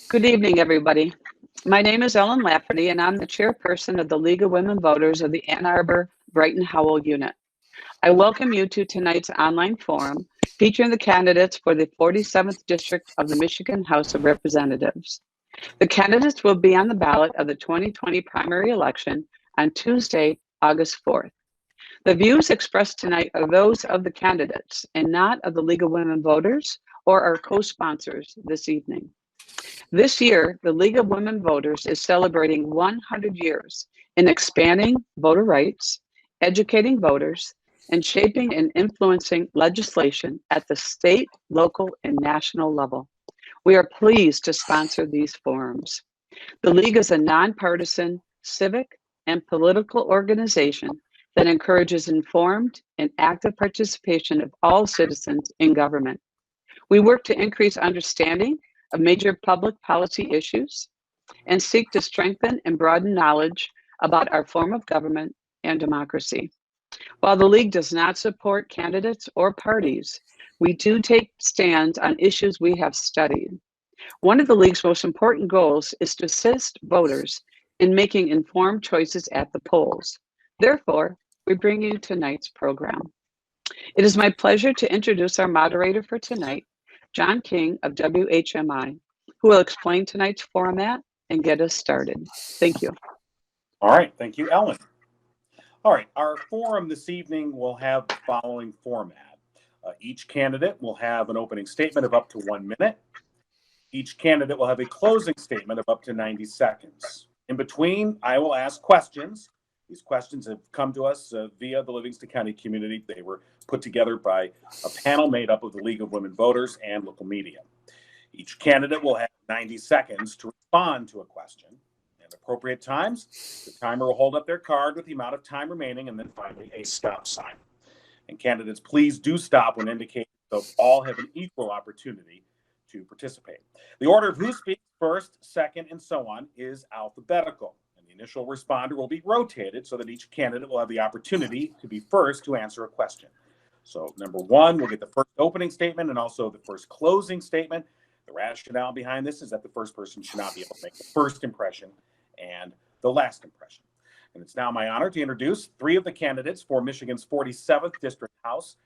Good evening, everybody. My name is Ellen Lafferty, and I'm the chairperson of the League of Women Voters of the Ann Arbor Brighton Howell unit. I welcome you to tonight's online forum featuring the candidates for the 47th District of the Michigan House of Representatives. The candidates will be on the ballot of the 2020 primary election on Tuesday, August 4th. The views expressed tonight are those of the candidates and not of the League of Women Voters or our co-sponsors this evening. This year, the League of Women Voters is celebrating 100 years in expanding voter rights, educating voters, and shaping and influencing legislation at the state, local, and national level. We are pleased to sponsor these forums. The League is a nonpartisan, civic, and political organization that encourages informed and active participation of all citizens in government. We work to increase understanding of major public policy issues and seek to strengthen and broaden knowledge about our form of government and democracy. While the League does not support candidates or parties, we do take stands on issues we have studied. One of the League's most important goals is to assist voters in making informed choices at the polls. Therefore, we bring you tonight's program. It is my pleasure to introduce our moderator for tonight, John King of WHMI, who will explain tonight's format and get us started. Thank you. All right, thank you, Ellen. All right, our forum this evening will have the following format. Each candidate will have an opening statement of up to 1 minute. Each candidate will have a closing statement of up to 90 seconds. In between, I will ask questions. These questions have come to us via the Livingston County community. They were put together by a panel made up of the League of Women Voters and local media. Each candidate will have 90 seconds to respond to a question. At appropriate times, the timer will hold up their card with the amount of time remaining and then finally a stop sign. And candidates, please do stop when indicated so all have an equal opportunity to participate. The order of who speaks first, second, and so on is alphabetical. The initial responder will be rotated so that each candidate will have the opportunity to be first to answer a question. So number one will get the first opening statement and also the first closing statement. The rationale behind this is that the first person should not be able to make the first impression and the last impression. And it's now my honor to introduce three of the candidates for Michigan's 47th District House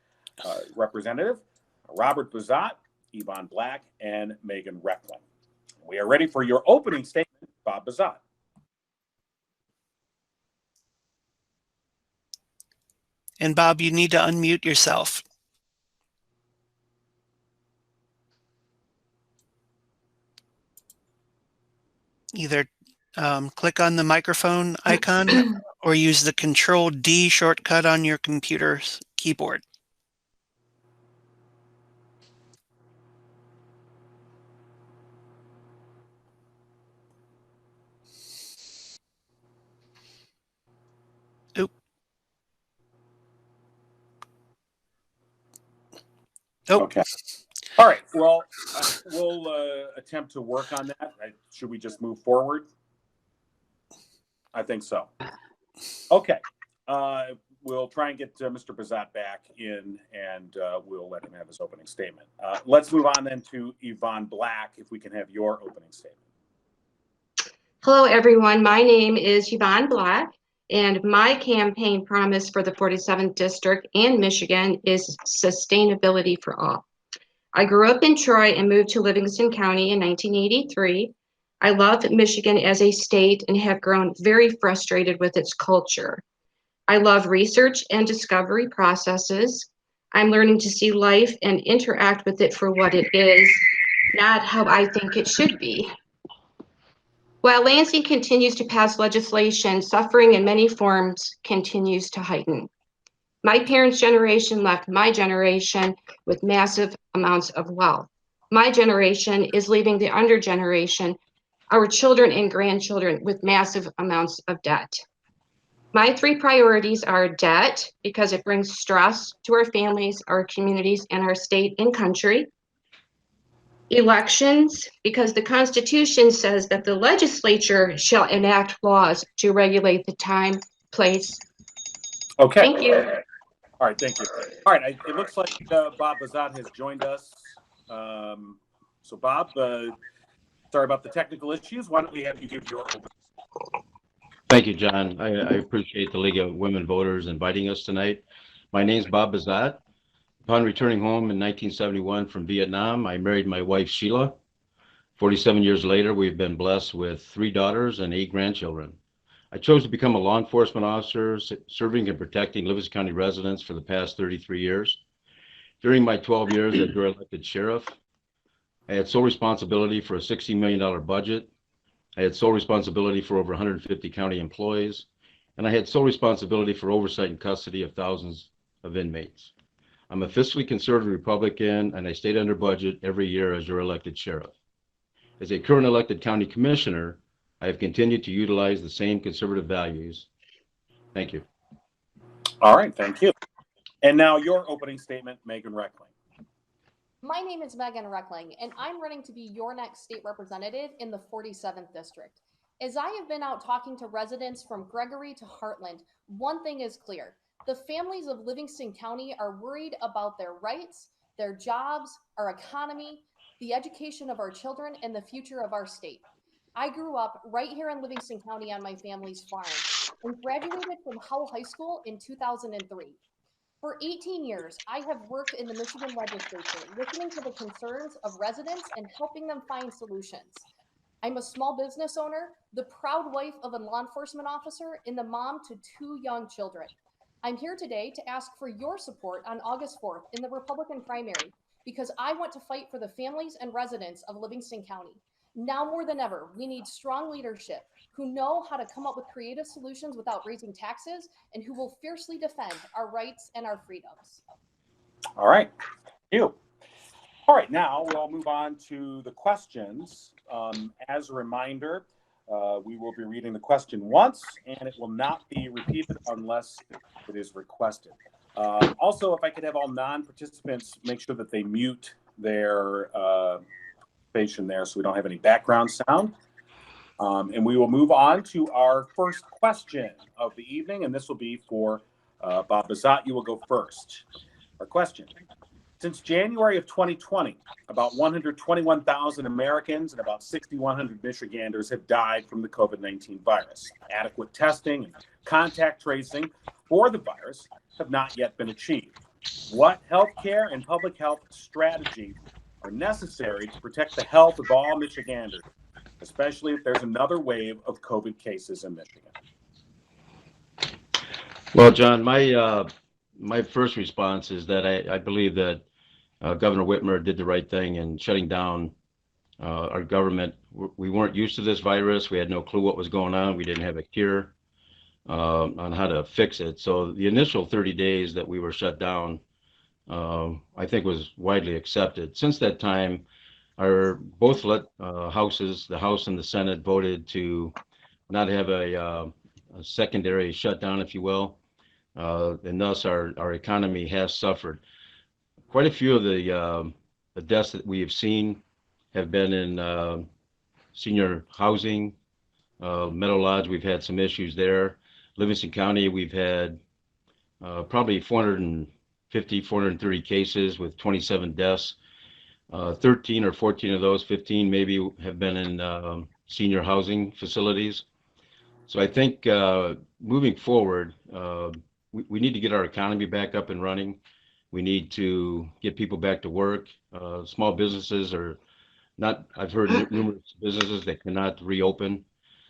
Representative, Robert Bazat, Yvonne Black, and Megan Recklin. We are ready for your opening statement, Bob Bazat. And Bob, you need to unmute yourself. Either click on the microphone icon or use the Control-D shortcut on your computer's keyboard. Oop. Oh. Okay. All right. Well, we'll attempt to work on that. Should we just move forward? I think so. Okay. We'll try and get Mr. Bazat back in, and we'll let him have his opening statement. Let's move on then to Yvonne Black, if we can have your opening statement. Hello, everyone. My name is Yvonne Black, and my campaign promise for the 47th District and Michigan is sustainability for all. I grew up in Troy and moved to Livingston County in 1983. I love Michigan as a state and have grown very frustrated with its culture. I love research and discovery processes. I'm learning to see life and interact with it for what it is, not how I think it should be. While Lansing continues to pass legislation, suffering in many forms continues to heighten. My parents' generation left my generation with massive amounts of wealth. My generation is leaving the under generation, our children and grandchildren, with massive amounts of debt. My three priorities are debt, because it brings stress to our families, our communities, and our state and country. Elections, because the Constitution says that the legislature shall enact laws to regulate the time, place. Okay. Thank you. All right, thank you. All right, it looks like Bob Bazat has joined us. So Bob, Sorry about the technical issues. Why don't we have you give your opening? Thank you, John. I appreciate the League of Women Voters inviting us tonight. My name is Bob Bazat. Upon returning home in 1971 from Vietnam, I married my wife, Sheila. 47 years later, we've been blessed with 3 daughters and 8 grandchildren. I chose to become a law enforcement officer, serving and protecting Livingston County residents for the past 33 years. During my 12 years as your elected sheriff, I had sole responsibility for a $16 million budget. I had sole responsibility for over 150 county employees, and I had sole responsibility for oversight and custody of thousands of inmates. I'm a fiscally conservative Republican, and I stayed under budget every year as your elected sheriff. As a current elected county commissioner, I have continued to utilize the same conservative values. Thank you. All right, thank you. And now your opening statement, Megan Reckling. My name is Megan Reckling, and I'm running to be your next state representative in the 47th District. As I have been out talking to residents from Gregory to Heartland, one thing is clear. The families of Livingston County are worried about their rights, their jobs, our economy, the education of our children, and the future of our state. I grew up right here in Livingston County on my family's farm and graduated from Howell High School in 2003. For 18 years, I have worked in the Michigan legislature, listening to the concerns of residents and helping them find solutions. I'm a small business owner, the proud wife of a law enforcement officer, and the mom to 2 young children. I'm here today to ask for your support on August 4th in the Republican primary because I want to fight for the families and residents of Livingston County. Now more than ever, we need strong leadership who know how to come up with creative solutions without raising taxes and who will fiercely defend our rights and our freedoms. All right, thank you. All right, now we'll move on to the questions. As a reminder, we will be reading the question once, and it will not be repeated unless it is requested. Also, if I could have all non-participants make sure that they mute their station there so we don't have any background sound. And we will move on to our first question of the evening, and this will be for Bob Bazat. You will go first. Our question. Since January of 2020, about 121,000 Americans and about 6,100 Michiganders have died from the COVID-19 virus. Adequate testing and contact tracing for the virus have not yet been achieved. What healthcare and public health strategies are necessary to protect the health of all Michiganders, especially if there's another wave of COVID cases in Michigan? Well, John, my first response is that I believe that Governor Whitmer did the right thing in shutting down our government. We weren't used to this virus. We had no clue what was going on. We didn't have a cure on how to fix it. So the initial 30 days that we were shut down, I think was widely accepted. Since that time, both houses, the House and the Senate, voted to not have a secondary shutdown, if you will, and thus our economy has suffered. Quite a few of the deaths that we have seen have been in senior housing. Meadow Lodge, we've had some issues there. Livingston County, we've had probably 450, 430 cases with 27 deaths. 13 or 14 of those, 15 maybe, have been in senior housing facilities. So I think moving forward, we need to get our economy back up and running. We need to get people back to work. Small businesses are not, I've heard numerous businesses that cannot reopen.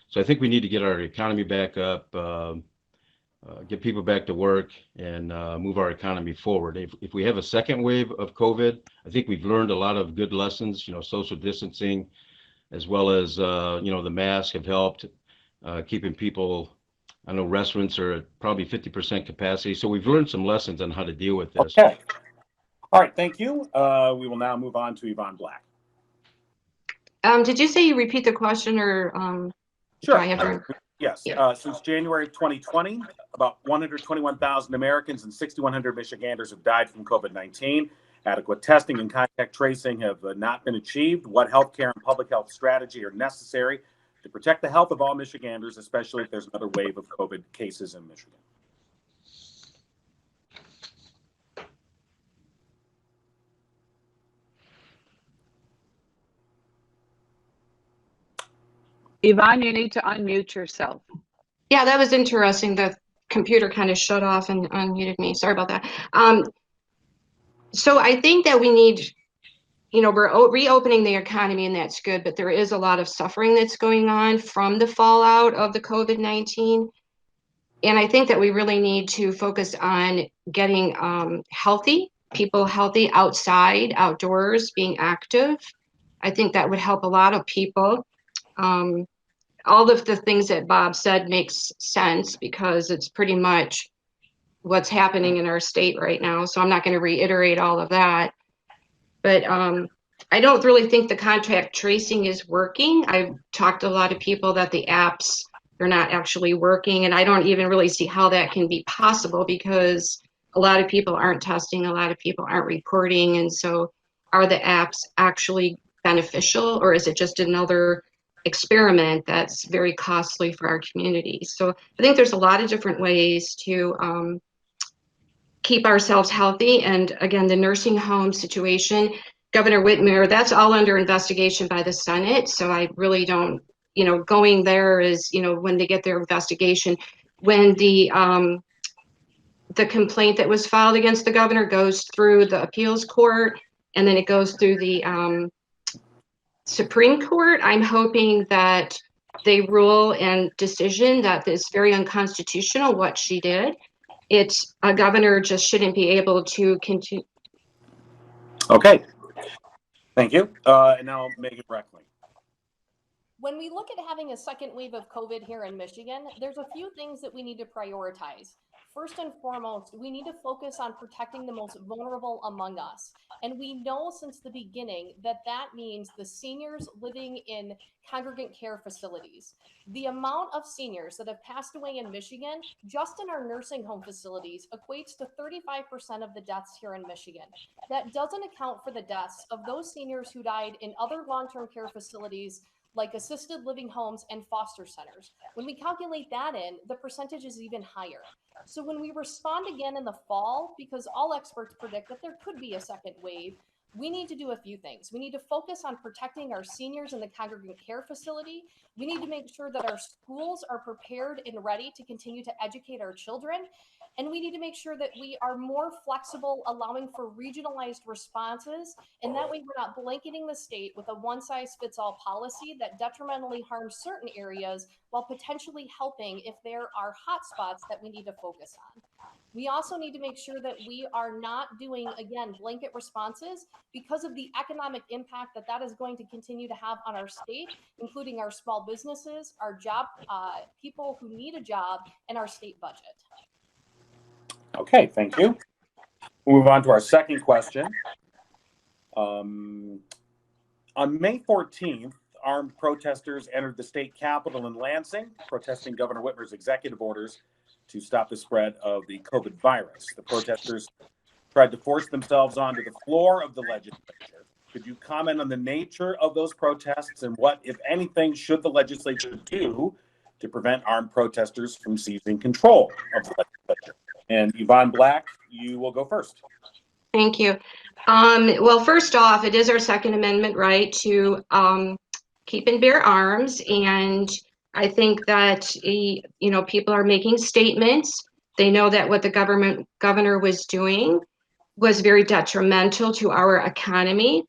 So I think we need to get our economy back up, get people back to work, and move our economy forward. If we have a second wave of COVID, I think we've learned a lot of good lessons, social distancing, as well as, the masks have helped keeping people. I know restaurants are at probably 50% capacity. So we've learned some lessons on how to deal with this. Okay. All right, thank you. We will now move on to Yvonne Black. Did you say you repeat the question or Sure. do I have to? Yes. Yeah. Since January of 2020, about 121,000 Americans and 6,100 Michiganders have died from COVID-19. Adequate testing and contact tracing have not been achieved. What healthcare and public health strategy are necessary to protect the health of all Michiganders, especially if there's another wave of COVID cases in Michigan? Yvonne, you need to unmute yourself. Yeah, that was interesting. The computer kind of shut off and unmuted me. Sorry about that. So I think that we need, we're reopening the economy and that's good, but there is a lot of suffering that's going on from the fallout of the COVID-19. And I think that we really need to focus on getting people healthy outside, outdoors, being active. I think that would help a lot of people. All of the things that Bob said makes sense because it's pretty much what's happening in our state right now. So I'm not going to reiterate all of that. But I don't really think the contact tracing is working. I've talked to a lot of people that the apps, they're not actually working. And I don't even really see how that can be possible because a lot of people aren't testing, a lot of people aren't reporting. And so are the apps actually beneficial, or is it just another experiment that's very costly for our communities? So I think there's a lot of different ways to keep ourselves healthy. And again, the nursing home situation, Governor Whitmer, that's all under investigation by the Senate. So I really don't, going there is, when they get their investigation, when the complaint that was filed against the governor goes through the appeals court, and then it goes through the Supreme Court, I'm hoping that they rule and decision that is very unconstitutional what she did. It's a governor just shouldn't be able to continue. Okay. Thank you. And now Megan Reckling. When we look at having a second wave of COVID here in Michigan, there's a few things that we need to prioritize. First and foremost, we need to focus on protecting the most vulnerable among us. And we know since the beginning that that means the seniors living in congregate care facilities. The amount of seniors that have passed away in Michigan, just in our nursing home facilities, equates to 35% of the deaths here in Michigan. That doesn't account for the deaths of those seniors who died in other long-term care facilities like assisted living homes and foster centers. When we calculate that in, the percentage is even higher. So when we respond again in the fall, because all experts predict that there could be a second wave, we need to do a few things. We need to focus on protecting our seniors in the congregate care facility. We need to make sure that our schools are prepared and ready to continue to educate our children. And we need to make sure that we are more flexible, allowing for regionalized responses. And that way we're not blanketing the state with a one-size-fits-all policy that detrimentally harms certain areas while potentially helping if there are hotspots that we need to focus on. We also need to make sure that we are not doing, again, blanket responses because of the economic impact that that is going to continue to have on our state, including our small businesses, our job, people who need a job, and our state budget. Okay, thank you. We'll move on to our second question. On May 14th, armed protesters entered the state capitol in Lansing, protesting Governor Whitmer's executive orders to stop the spread of the COVID virus. The protesters tried to force themselves onto the floor of the legislature. Could you comment on the nature of those protests and what, if anything, should the legislature do to prevent armed protesters from seizing control of the legislature? And Yvonne Black, you will go first. Thank you. Well, first off, it is our Second Amendment right to keep and bear arms. And I think that, people are making statements. They know that what the governor was doing was very detrimental to our economy.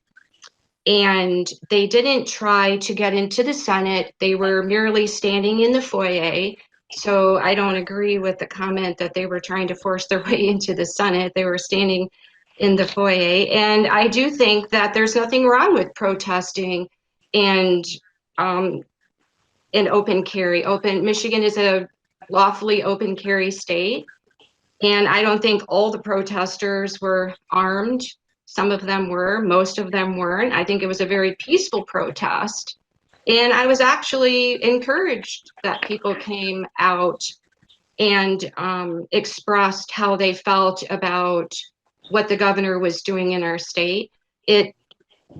And they didn't try to get into the Senate. They were merely standing in the foyer. So I don't agree with the comment that they were trying to force their way into the Senate. They were standing in the foyer. And I do think that there's nothing wrong with protesting and open carry. Michigan is a lawfully open carry state. And I don't think all the protesters were armed. Some of them were, most of them weren't. I think it was a very peaceful protest. And I was actually encouraged that people came out and expressed how they felt about what the governor was doing in our state.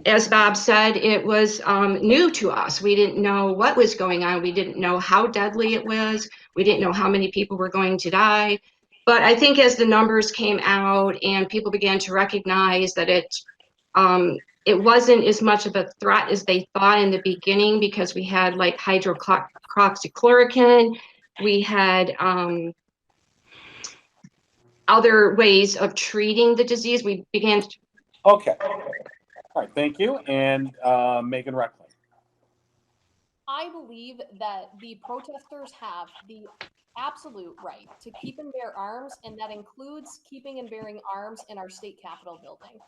As Bob said, it was new to us. We didn't know what was going on. We didn't know how deadly it was. We didn't know how many people were going to die. But I think as the numbers came out and people began to recognize that it wasn't as much of a threat as they thought in the beginning, because we had like hydroxychloroquine, we had other ways of treating the disease. We began. Okay. All right. Thank you. And Megan Reckling. I believe that the protesters have the absolute right to keep and bear arms, and that includes keeping and bearing arms in our state capitol building.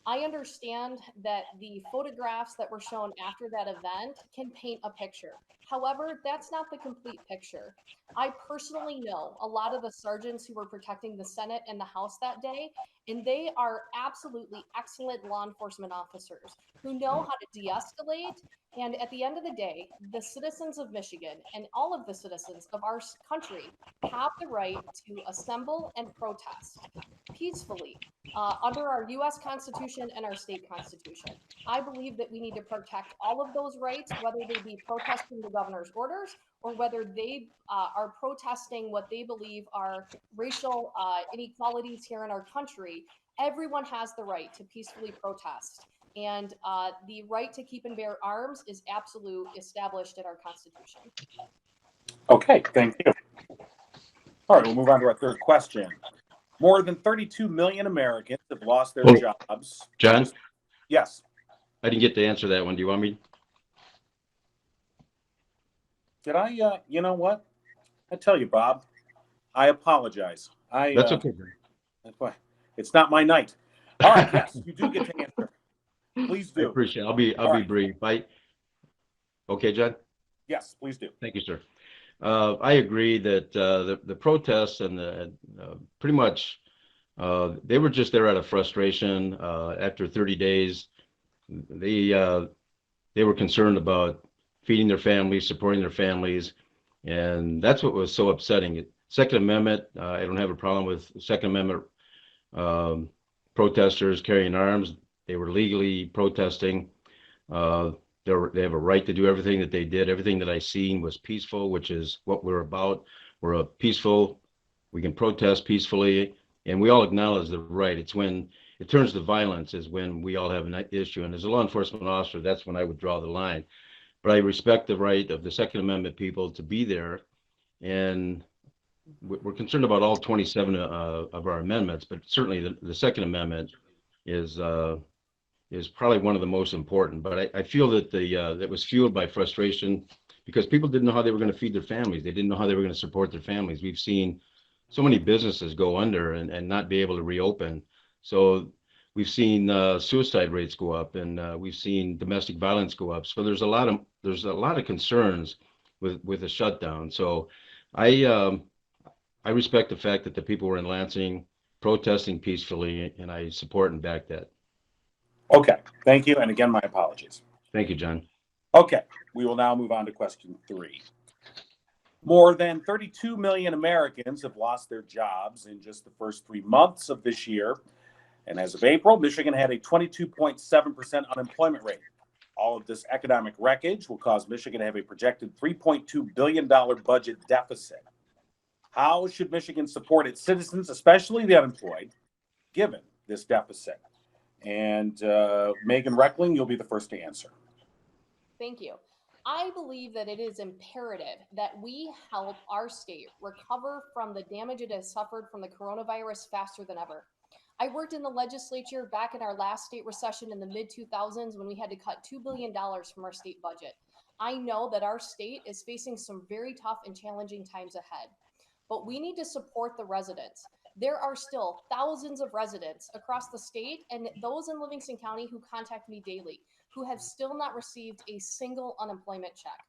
I understand that the photographs that were shown after that event can paint a picture. However, that's not the complete picture. I personally know a lot of the sergeants who were protecting the Senate and the House that day, and they are absolutely excellent law enforcement officers who know how to de escalate. And at the end of the day, the citizens of Michigan and all of the citizens of our country have the right to assemble and protest peacefully under our US Constitution and our state constitution. I believe that we need to protect all of those rights, whether they be protesting the governor's orders or whether they are protesting what they believe are racial inequalities here in our country. Everyone has the right to peacefully protest. And the right to keep and bear arms is absolute, established in our Constitution. Okay, thank you. All right, we'll move on to our third question. More than 32 million Americans have lost their jobs. John? Yes. I didn't get to answer that one. Do you want me? Did I? You know what? I tell you, Bob, I apologize. That's okay. That's why it's not my night. All right, yes, you do get to answer. Please do. I appreciate it. I'll be brief. Okay, John? Yes, please do. Thank you, sir. I agree that the protests and pretty much they were just there out of frustration. After 30 days, they were concerned about feeding their families, supporting their families, and that's what was so upsetting. Second Amendment, I don't have a problem with Second Amendment protesters carrying arms. They were legally protesting. They have a right to do everything that they did. Everything that I seen was peaceful, which is what we're about. We're a peaceful, we can protest peacefully, and we all acknowledge the right. It's when it turns to violence is when we all have an issue. And as a law enforcement officer, that's when I would draw the line. But I respect the right of the Second Amendment people to be there. And we're concerned about all 27 of our amendments, but certainly the Second Amendment is probably one of the most important. But I feel that that was fueled by frustration because people didn't know how they were going to feed their families. They didn't know how they were going to support their families. We've seen so many businesses go under and not be able to reopen. So we've seen suicide rates go up, and we've seen domestic violence go up. So there's a lot of concerns with the shutdown. So I respect the fact that the people were in Lansing protesting peacefully, and I support and back that. Okay, thank you. And again, my apologies. Thank you, John. Okay, we will now move on to question 3. More than 32 million Americans have lost their jobs in just the first 3 months of this year. And as of April, Michigan had a 22.7% unemployment rate. All of this economic wreckage will cause Michigan to have a projected $3.2 billion budget deficit. How should Michigan support its citizens, especially the unemployed, given this deficit? And Megan Reckling, you'll be the first to answer. Thank you. I believe that it is imperative that we help our state recover from the damage it has suffered from the coronavirus faster than ever. I worked in the legislature back in our last state recession in the mid-2000s when we had to cut $2 billion from our state budget. I know that our state is facing some very tough and challenging times ahead, but we need to support the residents. There are still thousands of residents across the state and those in Livingston County who contact me daily who have still not received a single unemployment check.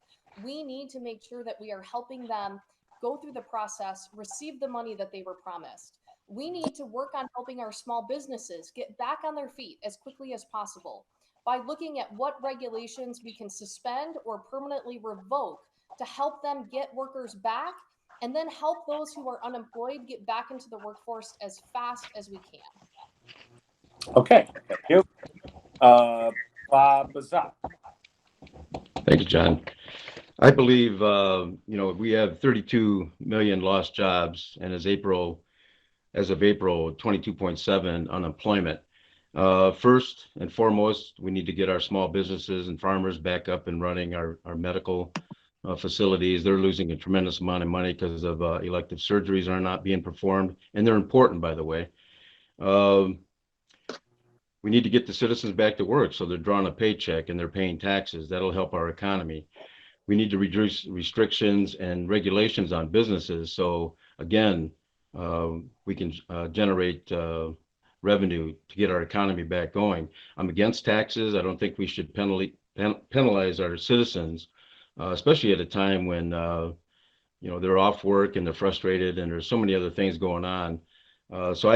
We need to make sure that we are helping them go through the process, receive the money that they were promised. We need to work on helping our small businesses get back on their feet as quickly as possible by looking at what regulations we can suspend or permanently revoke to help them get workers back, and then help those who are unemployed get back into the workforce as fast as we can. Okay, thank you. Bob Bazat. Thank you, John. I believe, we have 32 million lost jobs, and as of April, 22.7 unemployment. First and foremost, we need to get our small businesses and farmers back up and running. Our medical facilities, they're losing a tremendous amount of money because of elective surgeries are not being performed, and they're important, by the way. We need to get the citizens back to work so they're drawing a paycheck and they're paying taxes. That'll help our economy. We need to reduce restrictions and regulations on businesses. So again, we can generate revenue to get our economy back going. I'm against taxes. I don't think we should penalize our citizens, especially at a time when they're off work and they're frustrated and there's so many other things going on. So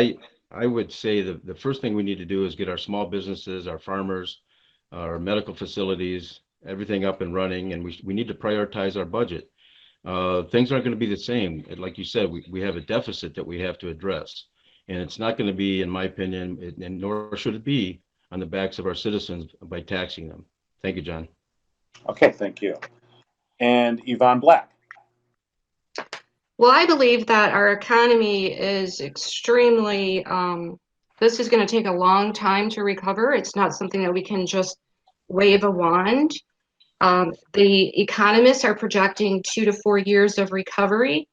I would say the first thing we need to do is get our small businesses, our farmers, our medical facilities, everything up and running, and we need to prioritize our budget. Things aren't going to be the same. Like you said, we have a deficit that we have to address, and it's not going to be, in my opinion, and nor should it be, on the backs of our citizens by taxing them. Thank you, John. Okay, thank you. And Yvonne Black. Well, I believe that our economy is extremely, this is going to take a long time to recover. It's not something that we can just wave a wand. The economists are projecting 2 to 4 years of recovery.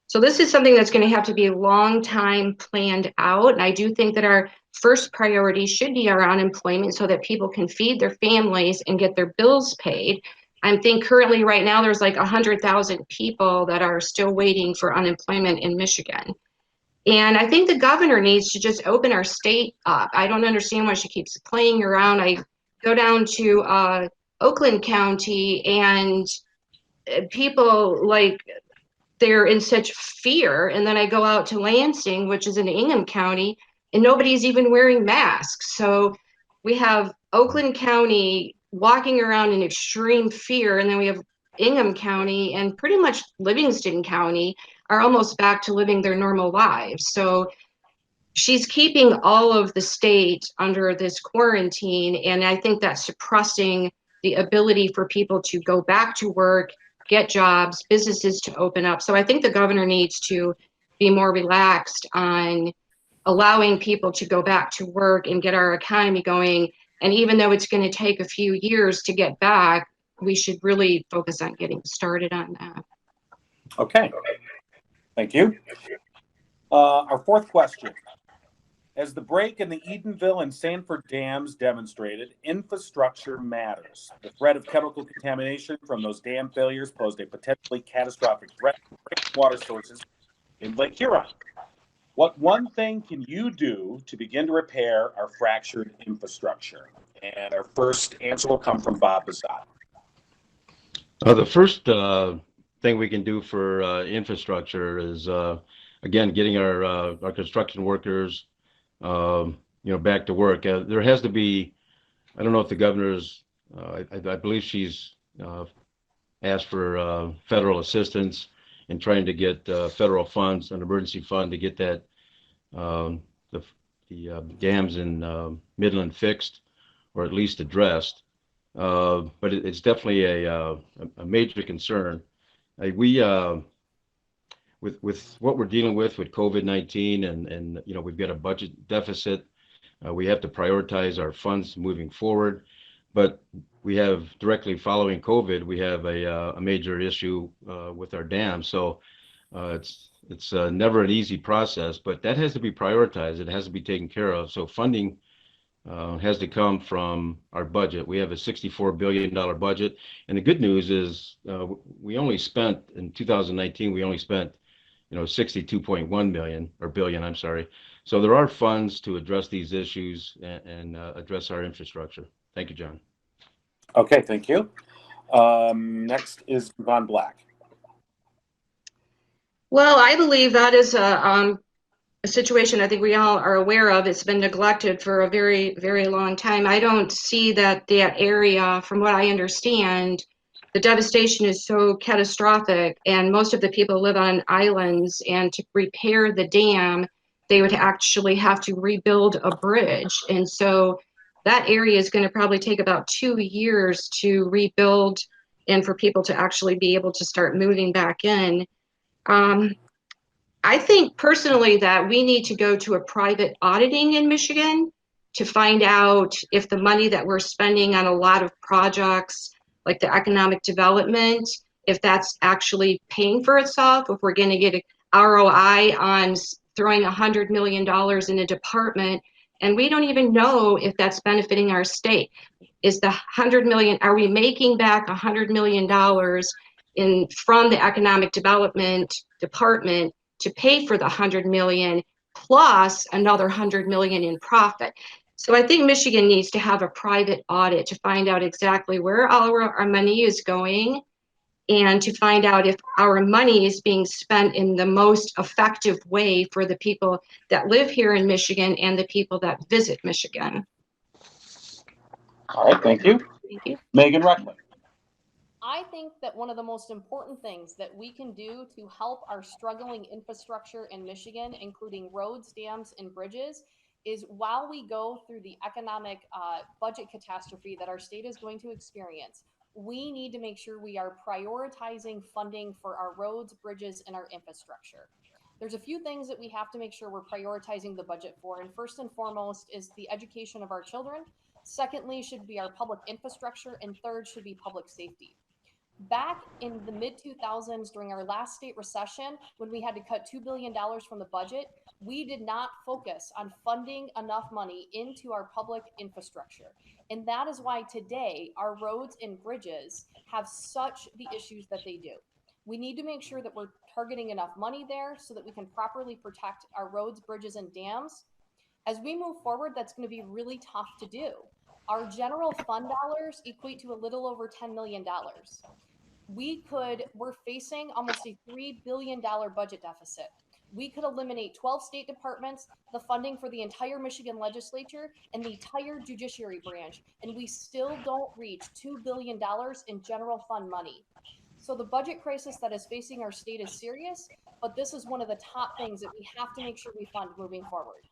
So this is something that's going to have to be a long time planned out. And I do think that our first priority should be our unemployment so that people can feed their families and get their bills paid. I think currently right now there's like 100,000 people that are still waiting for unemployment in Michigan. And I think the governor needs to just open our state up. I don't understand why she keeps playing around. I go down to Oakland County and people like they're in such fear. And then I go out to Lansing, which is in Ingham County, and nobody's even wearing masks. So we have Oakland County walking around in extreme fear, and then we have Ingham County and pretty much Livingston County are almost back to living their normal lives. So she's keeping all of the state under this quarantine, and I think that's suppressing the ability for people to go back to work, get jobs, businesses to open up. So I think the governor needs to be more relaxed on allowing people to go back to work and get our economy going. And even though it's going to take a few years to get back, we should really focus on getting started on that. Okay, thank you. Our fourth question. As the break in the Edenville and Sanford dams demonstrated, infrastructure matters. The threat of chemical contamination from those dam failures posed a potentially catastrophic threat to drinking water sources in Lake Huron. What one thing can you do to begin to repair our fractured infrastructure? And our first answer will come from Bob Bazat. The first thing we can do for infrastructure is, again, getting our construction workers back to work. There has to be, I don't know if the governor's, I believe she's asked for federal assistance in trying to get federal funds, an emergency fund to get that the dams in Midland fixed or at least addressed. But it's definitely a major concern. With what we're dealing with COVID-19 and we've got a budget deficit, we have to prioritize our funds moving forward. But we have directly following COVID, we have a major issue with our dams. So it's never an easy process, but that has to be prioritized. It has to be taken care of. So funding has to come from our budget. We have a $64 billion budget. And the good news is we only spent, in 2019, we only spent 62.1 billion, I'm sorry. So there are funds to address these issues and address our infrastructure. Thank you, John. Okay, thank you. Next is Yvonne Black. Well, I believe that is a situation I think we all are aware of. It's been neglected for a very, very long time. I don't see that area, from what I understand, the devastation is so catastrophic, and most of the people live on islands, and to repair the dam, they would actually have to rebuild a bridge. And so that area is going to probably take about 2 years to rebuild and for people to actually be able to start moving back in. I think personally that we need to go to a private auditing in Michigan to find out if the money that we're spending on a lot of projects, like the economic development, if that's actually paying for itself, if we're going to get a ROI on throwing $100 million in a department, and we don't even know if that's benefiting our state. Is the 100 million, are we making back $100 million from the economic development department to pay for the 100 million plus another 100 million in profit? So I think Michigan needs to have a private audit to find out exactly where all our money is going, and to find out if our money is being spent in the most effective way for the people that live here in Michigan and the people that visit Michigan. All right, thank you. Thank you. Megan Reckling. I think that one of the most important things that we can do to help our struggling infrastructure in Michigan, including roads, dams, and bridges, is while we go through the economic budget catastrophe that our state is going to experience, we need to make sure we are prioritizing funding for our roads, bridges, and our infrastructure. There's a few things that we have to make sure we're prioritizing the budget for, and first and foremost is the education of our children. Secondly should be our public infrastructure, and third should be public safety. Back in the mid-2000s, during our last state recession, when we had to cut $2 billion from the budget, we did not focus on funding enough money into our public infrastructure. And that is why today our roads and bridges have such the issues that they do. We need to make sure that we're targeting enough money there so that we can properly protect our roads, bridges, and dams. As we move forward, that's going to be really tough to do. Our general fund dollars equate to a little over $10 million. We're facing almost a $3 billion budget deficit. We could eliminate 12 state departments, the funding for the entire Michigan legislature, and the entire judiciary branch, and we still don't reach $2 billion in general fund money. So the budget crisis that is facing our state is serious, but this is one of the top things that we have to make sure we fund moving forward.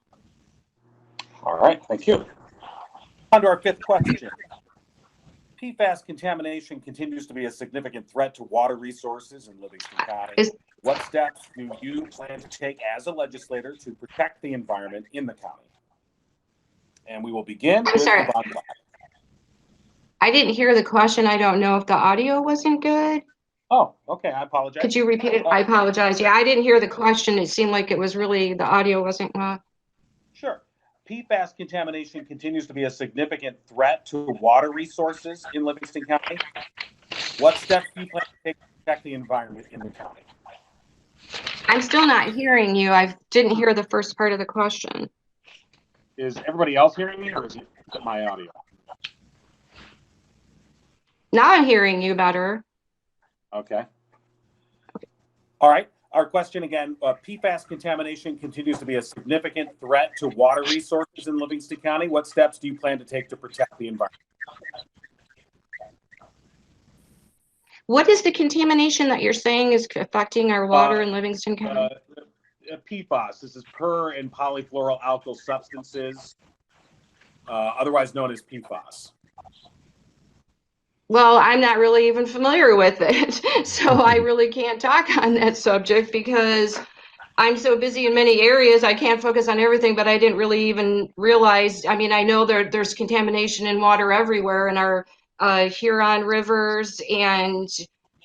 All right, thank you. On to our fifth question. PFAS contamination continues to be a significant threat to water resources in Livingston County. What steps do you plan to take as a legislator to protect the environment in the county? And we will begin with sorry. Yvonne Black. I didn't hear the question. I don't know if the audio wasn't good. Oh, okay. I apologize. Could you repeat it? I apologize. Yeah, I didn't hear the question. It seemed like it was really, the audio wasn't. Sure. PFAS contamination continues to be a significant threat to water resources in Livingston County. What steps do you plan to take to protect the environment in the county? I'm still not hearing you. I didn't hear the first part of the question. Is everybody else hearing me, or is it my audio? Now I'm hearing you better. Okay. All right. Our question again, PFAS contamination continues to be a significant threat to water resources in Livingston County. What steps do you plan to take to protect the environment? What is the contamination that you're saying is affecting our water in Livingston County? PFAS. This is per and polyfluoroalkyl substances, otherwise known as PFAS. Well, I'm not really even familiar with it, so I really can't talk on that subject because I'm so busy in many areas. I can't focus on everything, but I didn't really even realize. I mean, I know there's contamination in water everywhere in our Huron rivers, and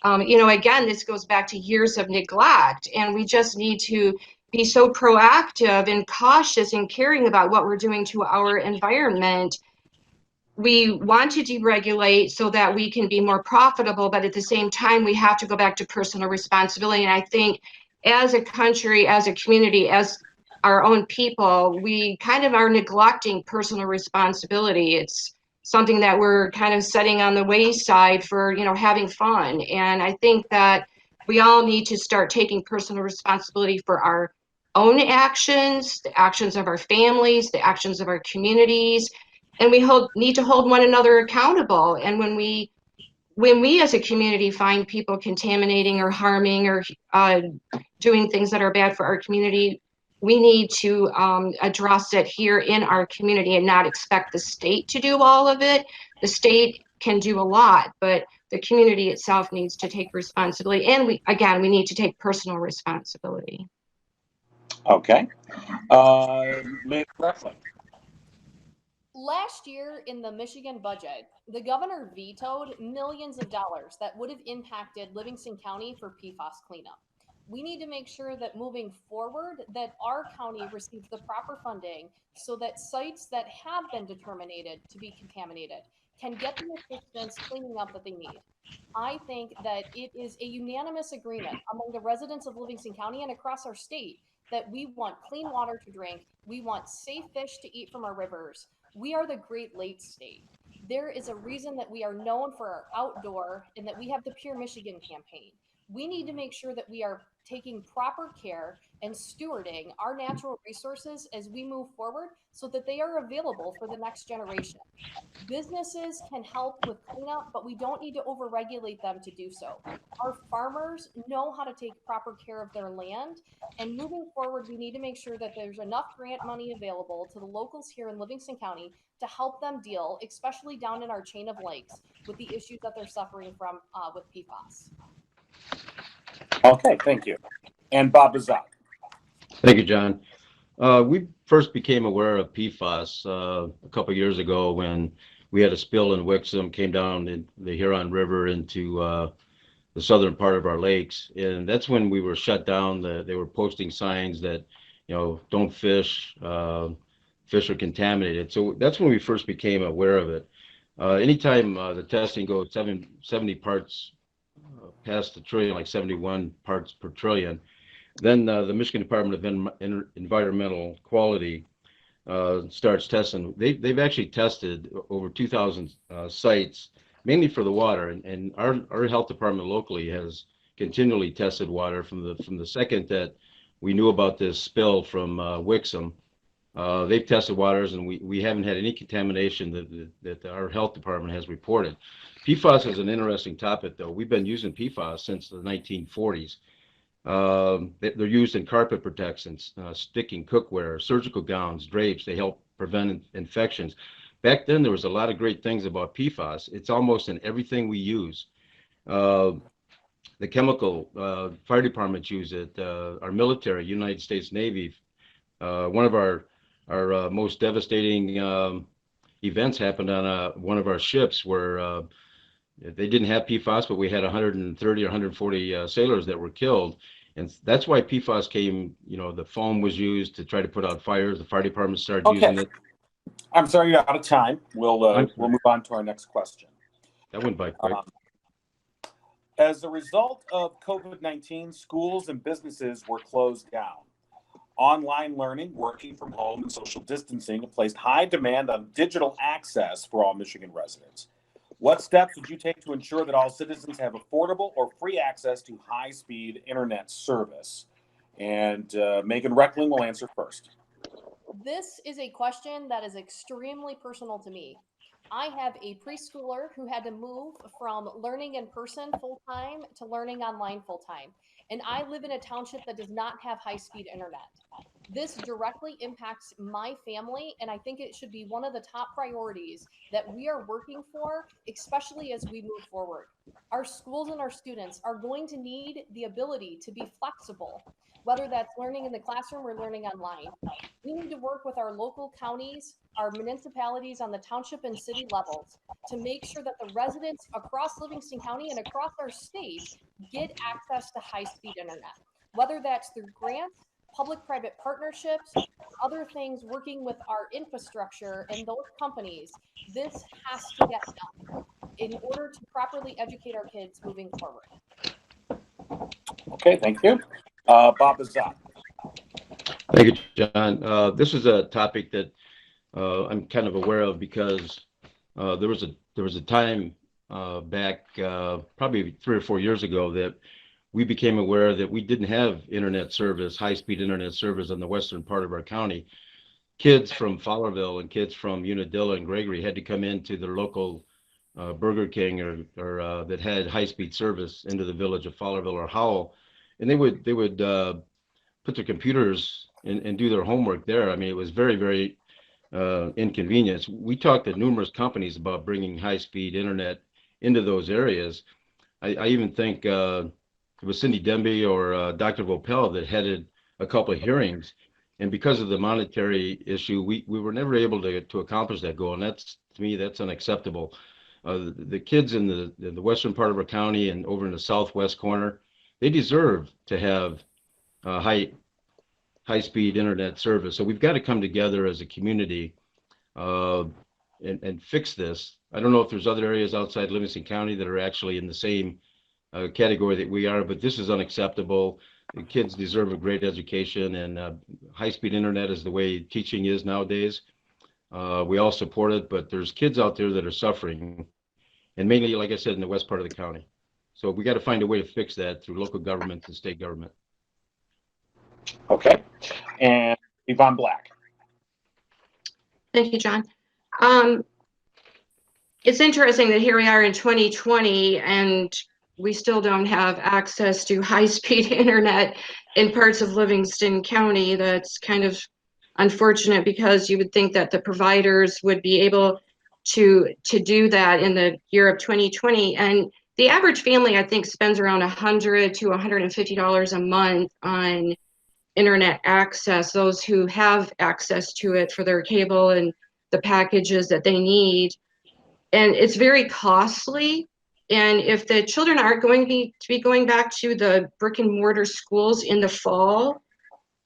again, this goes back to years of neglect, and we just need to be so proactive and cautious and caring about what we're doing to our environment. We want to deregulate so that we can be more profitable, but at the same time, we have to go back to personal responsibility. And I think as a country, as a community, as our own people, we kind of are neglecting personal responsibility. It's something that we're kind of setting on the wayside for, having fun. And I think that we all need to start taking personal responsibility for our own actions, the actions of our families, the actions of our communities. And we need to hold one another accountable. And when we as a community find people contaminating or harming or doing things that are bad for our community, we need to address it here in our community and not expect the state to do all of it. The state can do a lot, but the community itself needs to take responsibility. And we need to take personal responsibility. Okay. Ms. Wrestling. Last year in the Michigan budget, the governor vetoed millions of dollars that would have impacted Livingston County for PFAS cleanup. We need to make sure that moving forward that our county receives the proper funding so that sites that have been determined to be contaminated can get the assistance cleaning up that they need. I think that it is a unanimous agreement among the residents of Livingston County and across our state that we want clean water to drink, we want safe fish to eat from our rivers. We are the Great Lakes state. There is a reason that we are known for our outdoor and that we have the Pure Michigan campaign. We need to make sure that we are taking proper care and stewarding our natural resources as we move forward so that they are available for the next generation. Businesses can help with cleanup, but we don't need to overregulate them to do so. Our farmers know how to take proper care of their land. And moving forward, we need to make sure that there's enough grant money available to the locals here in Livingston County to help them deal, especially down in our chain of lakes, with the issues that they're suffering from with PFAS. Okay, thank you. And Bob Bazat. Thank you, John. We first became aware of PFAS a couple years ago when we had a spill in Wixom, came down in the Huron River into the southern part of our lakes, and that's when we were shut down. They were posting signs that, don't fish, fish are contaminated. So that's when we first became aware of it. Anytime the testing goes 70 parts past the trillion, like 71 parts per trillion, then the Michigan Department of Environmental Quality starts testing. They've actually tested over 2,000 sites, mainly for the water, and our health department locally has continually tested water from the second that we knew about this spill from Wixom. They've tested waters, and we haven't had any contamination that our health department has reported. PFAS is an interesting topic, though. We've been using PFAS since the 1940s. They're used in carpet protectants, sticking cookware, surgical gowns, drapes. They help prevent infections. Back then, there was a lot of great things about PFAS. It's almost in everything we use. The chemical, fire departments use it. Our military, United States Navy, one of our most devastating events happened on one of our ships where they didn't have PFAS, but we had 130 or 140 sailors that were killed. And that's why PFAS came, the foam was used to try to put out fires. The fire department started using it. I'm sorry, you're out of time. We'll move on to our next question. That went by quick. As a result of COVID-19, schools and businesses were closed down. Online learning, working from home, and social distancing have placed high demand on digital access for all Michigan residents. What steps would you take to ensure that all citizens have affordable or free access to high-speed internet service? And Megan Reckling will answer first. This is a question that is extremely personal to me. I have a preschooler who had to move from learning in person full-time to learning online full-time. And I live in a township that does not have high-speed internet. This directly impacts my family, and I think it should be one of the top priorities that we are working for, especially as we move forward. Our schools and our students are going to need the ability to be flexible, whether that's learning in the classroom or learning online. We need to work with our local counties, our municipalities on the township and city levels to make sure that the residents across Livingston County and across our state get access to high-speed internet, whether that's through grants, public-private partnerships, other things, working with our infrastructure and those companies. This has to get done in order to properly educate our kids moving forward. Okay, thank you. Bob Bazat. Thank you, John. This is a topic that I'm kind of aware of because there was a time back probably 3 or 4 years ago that we became aware that we didn't have internet service, high-speed internet service on the western part of our county. Kids from Fowlerville and kids from Unadilla and Gregory had to come into their local Burger King or that had high-speed service into the village of Fowlerville or Howell, and they would put their computers and do their homework there. I mean, it was very, very inconvenient. We talked to numerous companies about bringing high-speed internet into those areas. I even think it was Cindy Demby or Dr. Vopel that headed a couple of hearings, And because of the monetary issue, we were never able to accomplish that goal. And that's, to me, that's unacceptable. The kids in the western part of our county and over in the southwest corner, they deserve to have high-speed internet service. So we've got to come together as a community and fix this. I don't know if there's other areas outside Livingston County that are actually in the same category that we are, but this is unacceptable. The kids deserve a great education, and high-speed internet is the way teaching is nowadays. We all support it, but there's kids out there that are suffering, and mainly, like I said, in the west part of the county. So we got to find a way to fix that through local government and state government. Okay. And Yvonne Black. Thank you, John. It's interesting that here we are in 2020 and we still don't have access to high-speed internet in parts of Livingston County. That's kind of unfortunate, because you would think that the providers would be able to do that in the year of 2020. And the average family, I think, spends around $100 to $150 a month on internet access, those who have access to it for their cable and the packages that they need. And it's very costly. And if the children aren't going to be going back to the brick and mortar schools in the fall,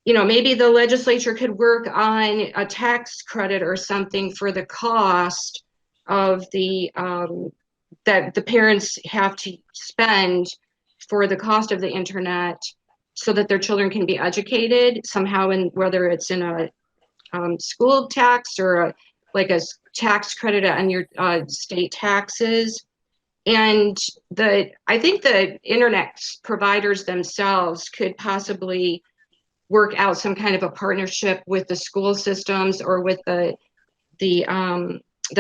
you know, maybe the legislature could work on a tax credit or something for the cost of the that the parents have to spend for the cost of the internet, so that their children can be educated somehow, in whether it's in a school tax or like a tax credit on your state taxes. And I think the internet providers themselves could possibly work out some kind of a partnership with the school systems or with the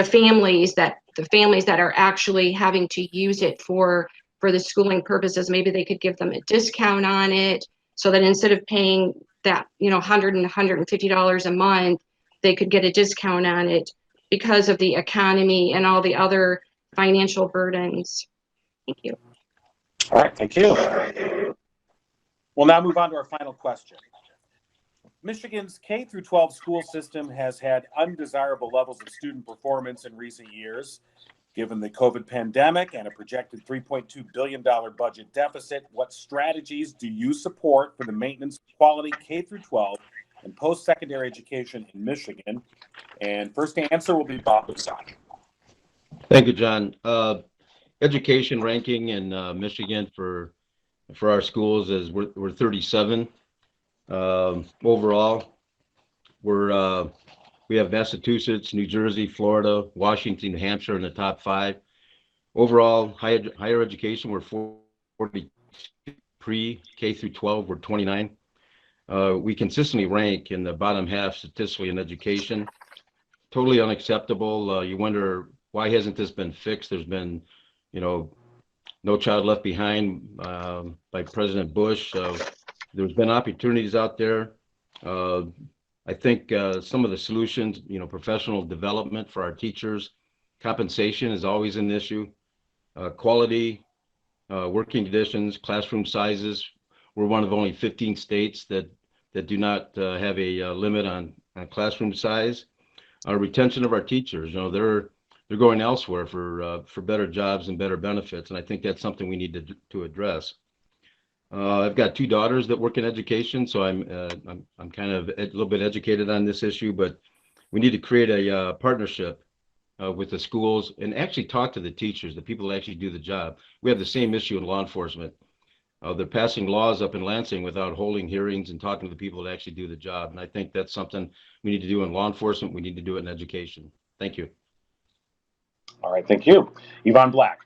families that are actually having to use it for the schooling purposes. Maybe they could give them a discount on it, so that instead of paying that, you know, $100 and $150 a month, they could get a discount on it because of the economy and all the other financial burdens. Thank you. All right, thank you. We'll now move on to our final question. Michigan's K-12 school system has had undesirable levels of student performance in recent years. Given the COVID pandemic and a projected $3.2 billion budget deficit, what strategies do you support for the maintenance of quality K-12 and post-secondary education in Michigan? And first answer will be Bob Bussac. Thank you, John. Education ranking in Michigan for our schools is we're 37 overall. We have Massachusetts, New Jersey, Florida, Washington, New Hampshire in the top 5. Overall, higher education, we're 40. Pre-K through 12, we're 29. We consistently rank in the bottom half statistically in education. Totally unacceptable. You wonder, why hasn't this been fixed? There's been, you know, No Child Left Behind by President Bush. There's been opportunities out there. I think some of the solutions, you know, professional development for our teachers, compensation is always an issue, quality, working conditions, classroom sizes. We're one of only 15 states that do not have a limit on classroom size. Retention of our teachers, you know, they're going elsewhere for better jobs and better benefits, and I think that's something we need to address. I've got 2 daughters that work in education, so I'm kind of a little bit educated on this issue, but we need to create a partnership with the schools and actually talk to the teachers, the people that actually do the job. We have the same issue in law enforcement. They're passing laws up in Lansing without holding hearings and talking to the people that actually do the job. And I think that's something we need to do in law enforcement. We need to do it in education. Thank you. All right, thank you. Yvonne Black.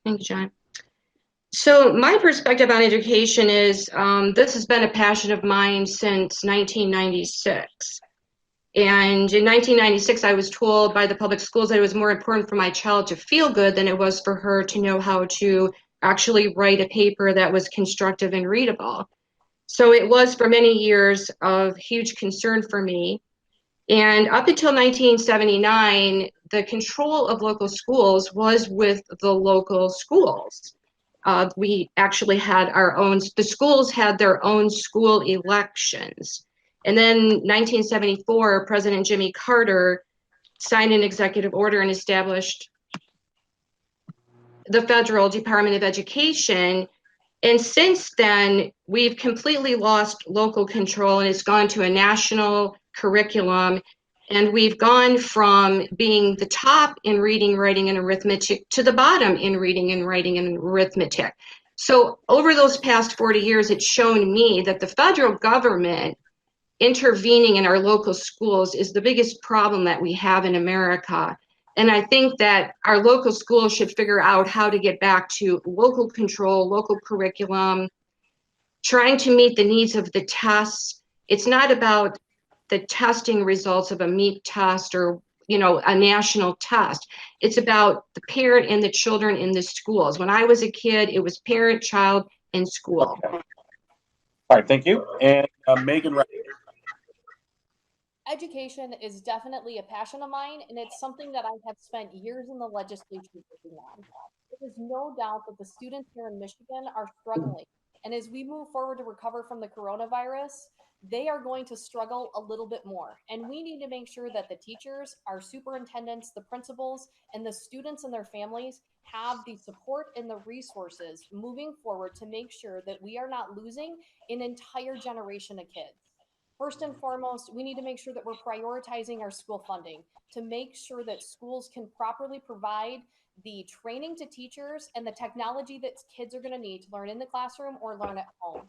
Thank you, John. So my perspective on education is this has been a passion of mine since 1996. And in 1996, I was told by the public schools that it was more important for my child to feel good than it was for her to know how to actually write a paper that was constructive and readable. So it was for many years of huge concern for me. And up until 1979, the control of local schools was with the local schools. We actually had the schools had their own school elections. And then 1974, President Jimmy Carter signed an executive order and established the Federal Department of Education. And since then, we've completely lost local control, and it's gone to a national curriculum. And we've gone from being the top in reading, writing, and arithmetic to the bottom in reading and writing and arithmetic. So over those past 40 years, it's shown me that the federal government intervening in our local schools is the biggest problem that we have in America. And I think that our local schools should figure out how to get back to local control, local curriculum, trying to meet the needs of the tests. It's not about the testing results of a MEP test or, you know, a national test. It's about the parent and the children in the schools. When I was a kid, it was parent, child, and school. Okay. All right, thank you. And Megan. Education is definitely a passion of mine, and it's something that I have spent years in the legislature working on. There is no doubt that the students here in Michigan are struggling. And as we move forward to recover from the coronavirus, they are going to struggle a little bit more. And we need to make sure that the teachers, our superintendents, the principals, and the students and their families have the support and the resources moving forward to make sure that we are not losing an entire generation of kids. First and foremost, we need to make sure that we're prioritizing our school funding to make sure that schools can properly provide the training to teachers and the technology that kids are going to need to learn in the classroom or learn at home.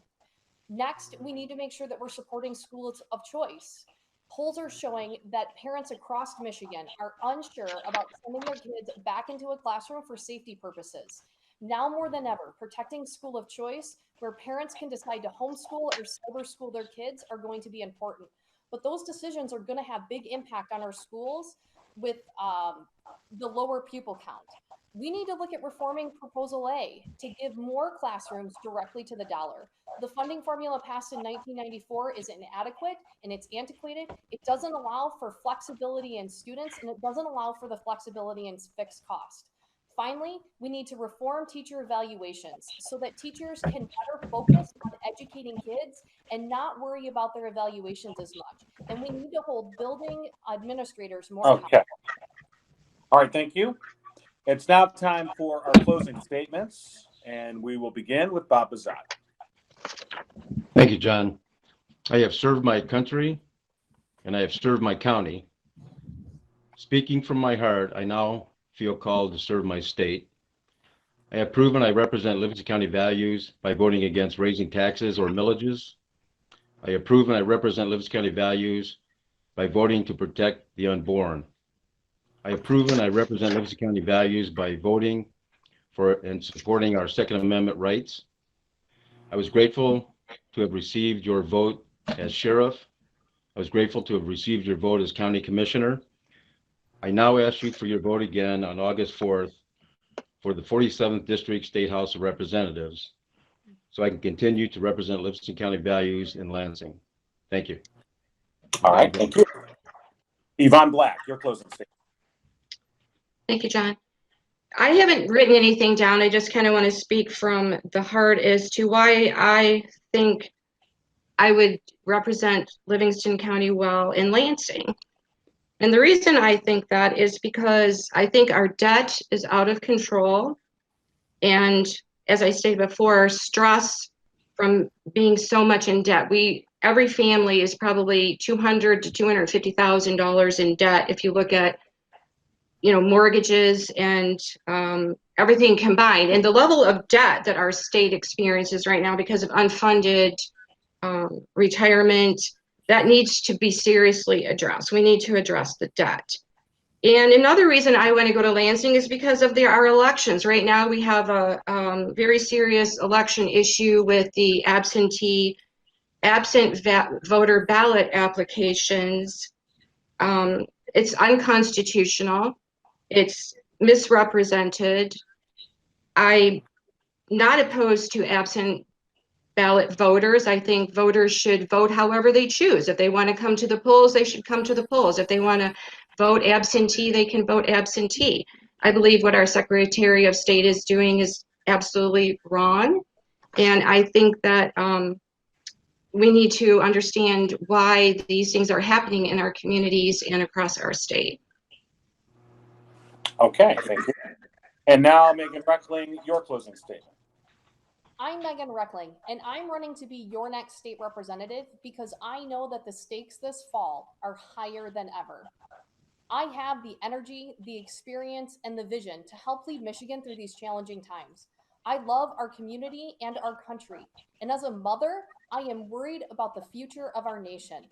Next, we need to make sure that we're supporting schools of choice. Polls are showing that parents across Michigan are unsure about sending their kids back into a classroom for safety purposes. Now more than ever, protecting school of choice, where parents can decide to homeschool or cyber school their kids, are going to be important. But those decisions are going to have big impact on our schools with the lower pupil count. We need to look at reforming Proposal A to give more classrooms directly to the dollar. The funding formula passed in 1994 is inadequate and it's antiquated. It doesn't allow for flexibility in students, and it doesn't allow for the flexibility in fixed cost. Finally, we need to reform teacher evaluations so that teachers can better focus on educating kids and not worry about their evaluations as much. And we need to hold building administrators more accountable. Okay. All right, thank you. It's now time for our closing statements, and we will begin with Bob Bazat. Thank you, John. I have served my country and I have served my county. Speaking from my heart, I now feel called to serve my state. I have proven I represent Livingston County values by voting against raising taxes or millages. I have proven I represent Livingston County values by voting to protect the unborn. I have proven I represent Livingston County values by voting for and supporting our Second Amendment rights. I was grateful to have received your vote as sheriff. I was grateful to have received your vote as county commissioner. I now ask you for your vote again on August 4th for the 47th District State House of Representatives, so I can continue to represent Livingston County values in Lansing. Thank you. All right, thank you. Yvonne Black, your closing statement. Thank you, John. I haven't written anything down. I just kind of want to speak from the heart as to why I think I would represent Livingston County well in Lansing. And the reason I think that is because I think our debt is out of control. And as I stated before, stress from being so much in debt. Every family is probably $200,000 to $250,000 in debt if you look at, you know, mortgages and everything combined. And the level of debt that our state experiences right now because of unfunded retirement, that needs to be seriously addressed. We need to address the debt. And another reason I want to go to Lansing is because of our elections. Right now we have a very serious election issue with the absent voter ballot applications. It's unconstitutional. It's misrepresented. I'm not opposed to absent ballot voters. I think voters should vote however they choose. If they want to come to the polls, they should come to the polls. If they want to vote absentee, they can vote absentee. I believe what our Secretary of State is doing is absolutely wrong. And I think that we need to understand why these things are happening in our communities and across our state. Okay, thank you. And now, Megan Reckling, your closing statement. I'm Megan Reckling, and I'm running to be your next state representative because I know that the stakes this fall are higher than ever. I have the energy, the experience, and the vision to help lead Michigan through these challenging times. I love our community and our country, and as a mother, I am worried about the future of our nation.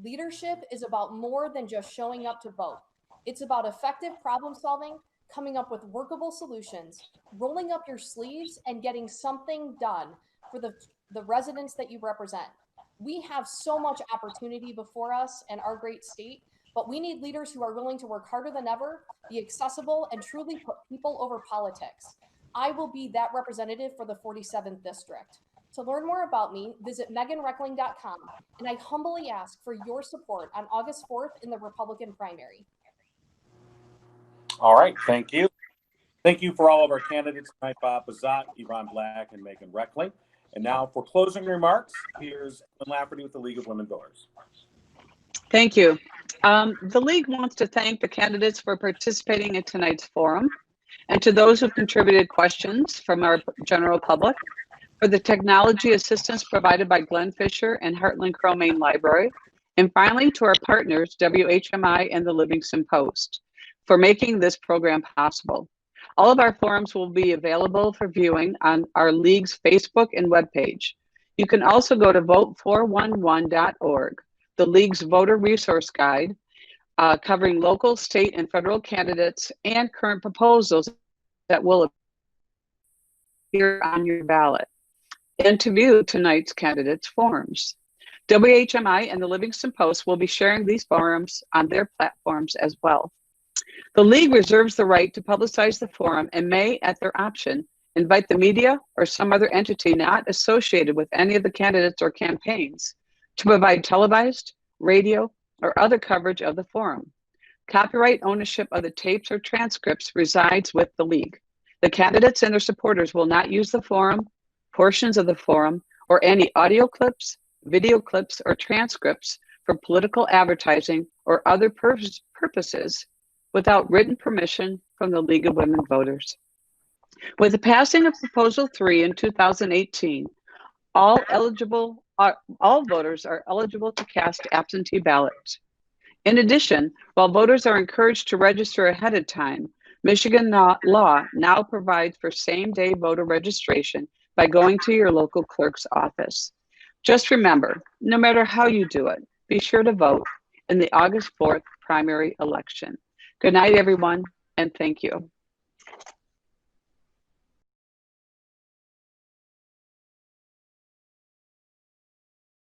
Leadership is about more than just showing up to vote. It's about effective problem solving, coming up with workable solutions, rolling up your sleeves, and getting something done for the residents that you represent. We have so much opportunity before us and our great state, but we need leaders who are willing to work harder than ever, be accessible, and truly put people over politics. I will be that representative for the 47th District. To learn more about me, visit meganreckling.com, and I humbly ask for your support on August 4th in the Republican primary. All right, thank you. Thank you for all of our candidates tonight, Bob Bazat, Yvonne Black, and Megan Reckling. And now for closing remarks, here's Ellen Lafferty with the League of Women Voters. Thank you. The League wants to thank the candidates for participating in tonight's forum, and to those who contributed questions from our general public, for the technology assistance provided by Glenn Fisher and Heartland Crow-Main Library, and finally to our partners, WHMI and the Livingston Post, for making this program possible. All of our forums will be available for viewing on our League's Facebook and webpage. You can also go to vote411.org, the League's voter resource guide, covering local, state, and federal candidates and current proposals that will appear on your ballot, and to view tonight's candidates' forums. WHMI and the Livingston Post will be sharing these forums on their platforms as well. The League reserves the right to publicize the forum and may, at their option, invite the media or some other entity not associated with any of the candidates or campaigns to provide televised, radio, or other coverage of the forum. Copyright ownership of the tapes or transcripts resides with the League. The candidates and their supporters will not use the forum, portions of the forum, or any audio clips, video clips, or transcripts for political advertising or other purposes without written permission from the League of Women Voters. With the passing of Proposal 3 in 2018, all voters are eligible to cast absentee ballots. In addition, while voters are encouraged to register ahead of time, Michigan law now provides for same-day voter registration by going to your local clerk's office. Just remember, no matter how you do it, be sure to vote in the August 4th primary election. Good night, everyone, and thank you.